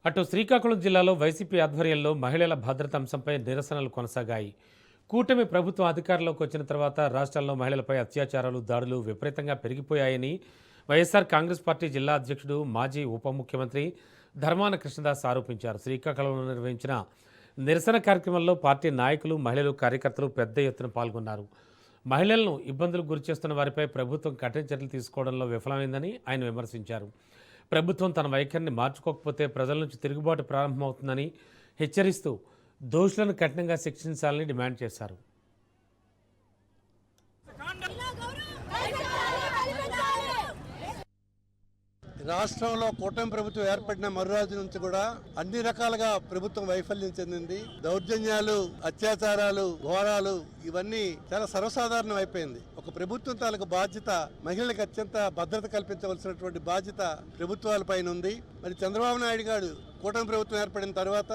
అటు శ్రీకాకుళం జిల్లాలో వైసీపీ ఆధ్వర్యంలో మహిళల భద్రత అంశంపై నిరసనలు కొనసాగాయి. కూటమి ప్రభుత్వం అధికారంలోకి వచ్చిన తర్వాత రాష్ట్రంలో మహిళలపై అత్యాచారాలు, దాడులు విపరీతంగా పెరిగిపోయాయని వైఎస్ఆర్ కాంగ్రెస్ పార్టీ జిల్లా అధ్యక్షుడు, మాజీ ఉప ముఖ్యమంత్రి ధర్మాన కృష్ణదాస్ ఆరోపించారు. శ్రీకాకుళంలో నిర్వహించిన నిరసన కార్యక్రమంలో పార్టీ నాయకులు, మహిళలు, కార్యకర్తలు పెద్ద ఎత్తున పాల్గొన్నారు. మహిళలను ఇబ్బందులకు గురిచేస్తున్న వారిపై ప్రభుత్వం కఠిన చర్యలు తీసుకోవడంలో విఫలమైందని ఆయన విమర్శించారు. ప్రభుత్వం తన వైఖరిని మార్చుకోకపోతే ప్రజల నుంచి తిరుగుబాటు ప్రారంభమవుతుందని హెచ్చరిస్తూ దోషులను కఠినంగా శిక్షించాలని డిమాండ్ చేశారు. రాష్ట్రంలో కూటమి ప్రభుత్వం ఏర్పడిన మరురాజు నుంచి కూడా అన్ని రకాలుగా ప్రభుత్వం వైఫల్యం చెందింది. దౌర్జన్యాలు, అత్యాచారాలు, ఘోరాలు ఇవన్నీ చాలా సర్వసాధారణం అయిపోయింది. ఒక ప్రభుత్వం తాలూకు బాధ్యత మహిళలకు అత్యంత భద్రత కల్పించవలసినటువంటి బాధ్యత ప్రభుత్వాల పైన ఉంది. మరి చంద్రబాబు నాయుడు గారు కూటమి ప్రభుత్వం ఏర్పడిన తర్వాత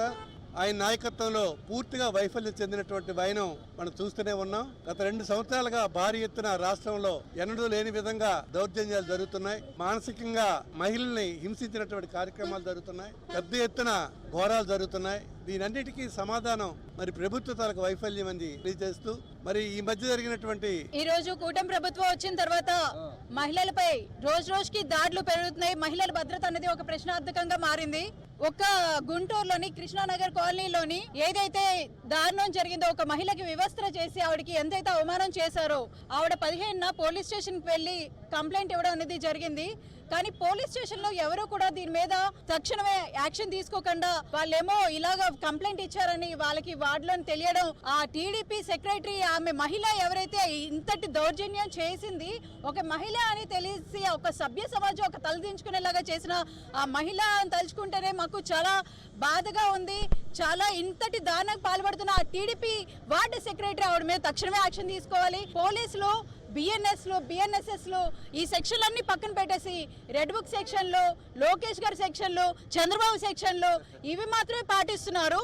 ఆయన నాయకత్వంలో పూర్తిగా వైఫల్యం చెందినటువంటి వైనం మనం చూస్తూనే ఉన్నాం. గత 2 సంవత్సరాలుగా భారీ ఎత్తున రాష్ట్రంలో ఎన్నడూ లేని విధంగా దౌర్జన్యాలు జరుగుతున్నాయి. మానసికంగా మహిళల్ని హింసించినటువంటి కార్యక్రమాలు జరుగుతున్నాయి. పెద్ద ఎత్తున ఘోరాలు జరుగుతున్నాయి. దీనన్నిటికీ సమాధానం మరి ప్రభుత్వ తాలూకు వైఫల్యం అని తెలియజేస్తూ, మరి ఈ మధ్య జరిగినటువంటి ఈ రోజు కూటమి ప్రభుత్వం వచ్చిన తర్వాత మహిళలపై రోజు రోజుకి దాడులు పెరుగుతున్నాయి. మహిళల భద్రత అనేది ఒక ప్రశ్నార్థకంగా మారింది. ఒక్క గుంటూరులోని కృష్ణానగర్ కాలనీలోని ఏదైతే దారుణం జరిగిందో, ఒక మహిళకి వివస్త్ర చేసి ఆవిడకి ఎంతైతే అవమానం చేశారో, ఆవిడ 15న పోలీస్ స్టేషన్కి వెళ్ళి కంప్లైంట్ ఇవ్వడం అనేది జరిగింది. కానీ పోలీస్ స్టేషన్ లో ఎవరు కూడా దీని మీద తక్షణమే యాక్షన్ తీసుకోకుండా వాళ్ళేమో ఇలాగ కంప్లైంట్ ఇచ్చారని వాళ్ళకి వార్డులను తెలియడం, ఆ టీడీపీ సెక్రటరీ ఆమె మహిళ ఎవరైతే ఇంతటి దౌర్జన్యం చేసింది, ఒక మహిళ అని తెలిసి ఒక సభ్య సమాజం ఒక తలదించుకునేలాగా చేసిన ఆ మహిళ అని తలుచుకుంటేనే మాకు చాలా బాధగా ఉంది. చాలా ఇంతటి దారుణానికి పాల్పడుతున్న ఆ టీడీపీ వార్డు సెక్రటరీ ఆవిడ మీద తక్షణమే యాక్షన్ తీసుకోవాలి. పోలీసులు బిఎన్ఎస్ఎస్ లో ఈ సెక్షన్లన్నీ పక్కన పెట్టేసి రెడ్ బుక్ సెక్షన్ లో, లోకేష్ గారి సెక్షన్ లో, చంద్రబాబు సెక్షన్ లో ఇవి మాత్రమే పాటిస్తున్నారు.